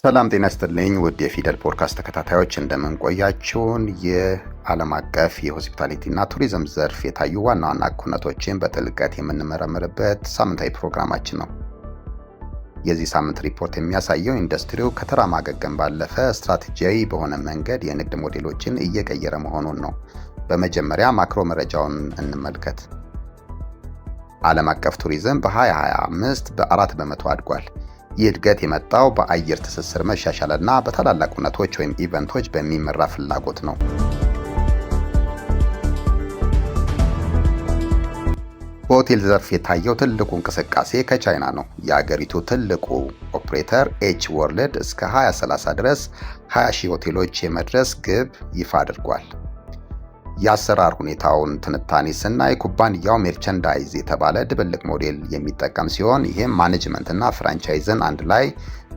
ሰላም ጤና ይስጥልኝ ውድ የፊደል ፖድካስት ተከታታዮች እንደምን ቆያችሁን? የዓለም አቀፍ የሆስፒታሊቲና ቱሪዝም ዘርፍ የታዩ ዋና ዋና ኩነቶችን በጥልቀት የምንመረምርበት ሳምንታዊ ፕሮግራማችን ነው። የዚህ ሳምንት ሪፖርት የሚያሳየው ኢንዱስትሪው ከተራ ማገገም ባለፈ ስትራቴጂያዊ በሆነ መንገድ የንግድ ሞዴሎችን እየቀየረ መሆኑን ነው። በመጀመሪያ ማክሮ መረጃውን እንመልከት። ዓለም አቀፍ ቱሪዝም በ2025 በ4 በመቶ አድጓል። ይህ እድገት የመጣው በአየር ትስስር መሻሻልና በታላላቅ ሁነቶች ወይም ኢቨንቶች በሚመራ ፍላጎት ነው። በሆቴል ዘርፍ የታየው ትልቁ እንቅስቃሴ ከቻይና ነው። የአገሪቱ ትልቁ ኦፕሬተር ኤች ወርልድ እስከ 2030 ድረስ 20 ሺህ ሆቴሎች የመድረስ ግብ ይፋ አድርጓል። የአሰራር ሁኔታውን ትንታኔ ስናይ ኩባንያው ሜርቻንዳይዝ የተባለ ድብልቅ ሞዴል የሚጠቀም ሲሆን ይህም ማኔጅመንት እና ፍራንቻይዝን አንድ ላይ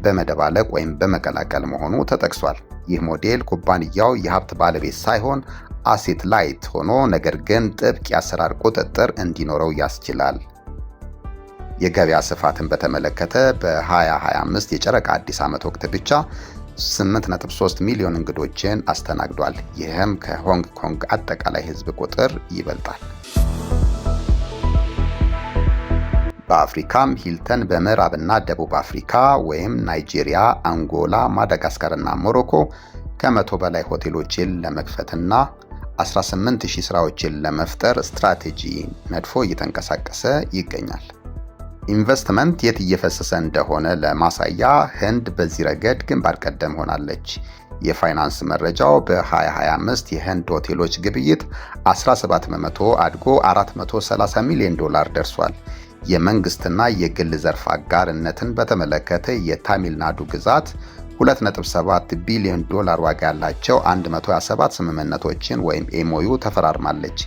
በመደባለቅ ወይም በመቀላቀል መሆኑ ተጠቅሷል። ይህ ሞዴል ኩባንያው የሀብት ባለቤት ሳይሆን አሴት ላይት ሆኖ ነገር ግን ጥብቅ የአሰራር ቁጥጥር እንዲኖረው ያስችላል። የገበያ ስፋትን በተመለከተ በ2025 የጨረቃ አዲስ ዓመት ወቅት ብቻ 8.3 ሚሊዮን እንግዶችን አስተናግዷል። ይህም ከሆንግ ኮንግ አጠቃላይ ሕዝብ ቁጥር ይበልጣል። በአፍሪካም ሂልተን በምዕራብና ደቡብ አፍሪካ ወይም ናይጄሪያ፣ አንጎላ፣ ማዳጋስካር እና ሞሮኮ ከ100 በላይ ሆቴሎችን ለመክፈትና 18000 ስራዎችን ለመፍጠር ስትራቴጂ ነድፎ እየተንቀሳቀሰ ይገኛል። ኢንቨስትመንት የት እየፈሰሰ እንደሆነ ለማሳያ ህንድ በዚህ ረገድ ግንባር ቀደም ሆናለች። የፋይናንስ መረጃው በ2025 የህንድ ሆቴሎች ግብይት 17 በመቶ አድጎ $430 ሚሊዮን ደርሷል። የመንግስትና የግል ዘርፍ አጋርነትን በተመለከተ የታሚልናዱ ግዛት $2.7 ቢሊዮን ዋጋ ያላቸው 127 ስምምነቶችን ወይም ኤምኦዩ ተፈራርማለች።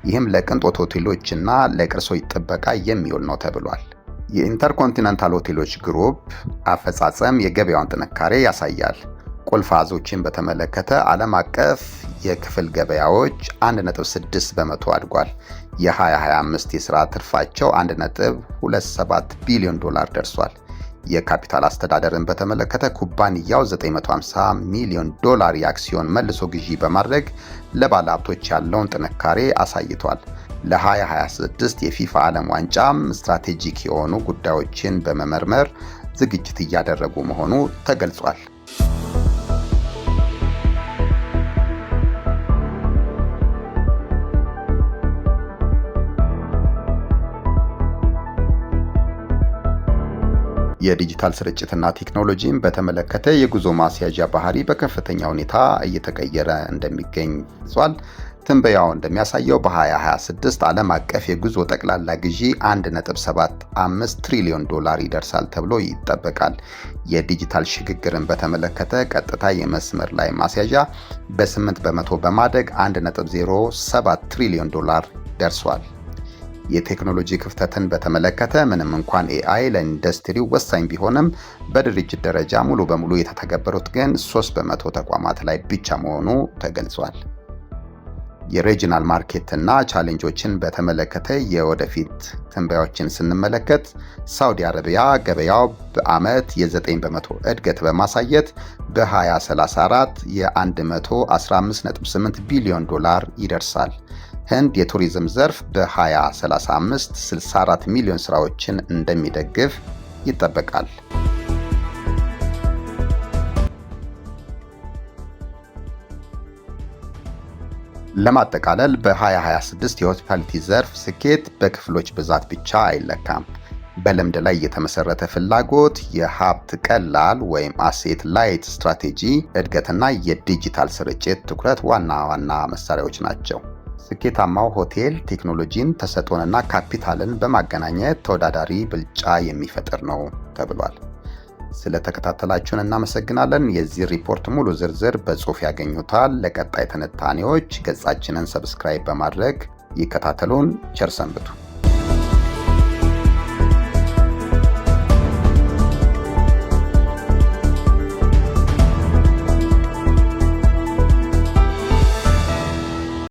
ይህም ለቅንጦት ሆቴሎችና ለቅርሶች ጥበቃ የሚውል ነው ተብሏል። የኢንተርኮንቲኔንታል ሆቴሎች ግሩፕ አፈጻጸም የገበያውን ጥንካሬ ያሳያል። ቁልፍ አሃዞችን በተመለከተ ዓለም አቀፍ የክፍል ገበያዎች 1.6 በመቶ አድጓል። የ2025 የሥራ ትርፋቸው $1.27 ቢሊዮን ደርሷል። የካፒታል አስተዳደርን በተመለከተ ኩባንያው $950 ሚሊዮን የአክሲዮን መልሶ ግዢ በማድረግ ለባለሀብቶች ያለውን ጥንካሬ አሳይቷል። ለ2026 የፊፋ ዓለም ዋንጫም ስትራቴጂክ የሆኑ ጉዳዮችን በመመርመር ዝግጅት እያደረጉ መሆኑ ተገልጿል። የዲጂታል ስርጭትና ቴክኖሎጂን በተመለከተ የጉዞ ማስያዣ ባህሪ በከፍተኛ ሁኔታ እየተቀየረ እንደሚገኝ ገልጿል። ትንበያው እንደሚያሳየው በ2026 ዓለም አቀፍ የጉዞ ጠቅላላ ግዢ $1.75 ትሪሊዮን ይደርሳል ተብሎ ይጠበቃል። የዲጂታል ሽግግርን በተመለከተ ቀጥታ የመስመር ላይ ማስያዣ በ8 በመቶ በማደግ $1.07 ትሪሊዮን ደርሷል። የቴክኖሎጂ ክፍተትን በተመለከተ ምንም እንኳን ኤአይ ለኢንዱስትሪው ወሳኝ ቢሆንም በድርጅት ደረጃ ሙሉ በሙሉ የተተገበሩት ግን 3 በመቶ ተቋማት ላይ ብቻ መሆኑ ተገልጿል። የሬጂናል ማርኬት እና ቻሌንጆችን በተመለከተ የወደፊት ትንበያዎችን ስንመለከት ሳውዲ አረቢያ ገበያው በዓመት የ9 በመቶ እድገት በማሳየት በ2034 የ$115.8 ቢሊዮን ይደርሳል። ህንድ የቱሪዝም ዘርፍ በ2035 64 ሚሊዮን ስራዎችን እንደሚደግፍ ይጠበቃል። ለማጠቃለል በ2026 የሆስፒታሊቲ ዘርፍ ስኬት በክፍሎች ብዛት ብቻ አይለካም። በልምድ ላይ የተመሰረተ ፍላጎት፣ የሀብት ቀላል ወይም አሴት ላይት ስትራቴጂ፣ እድገትና የዲጂታል ስርጭት ትኩረት ዋና ዋና መሳሪያዎች ናቸው። ስኬታማው ሆቴል ቴክኖሎጂን፣ ተሰጥኦንና ካፒታልን በማገናኘት ተወዳዳሪ ብልጫ የሚፈጥር ነው ተብሏል። ስለተከታተላችሁን እናመሰግናለን። የዚህ ሪፖርት ሙሉ ዝርዝር በጽሑፍ ያገኙታል። ለቀጣይ ትንታኔዎች ገጻችንን ሰብስክራይብ በማድረግ ይከታተሉን። ቸር ሰንብቱ።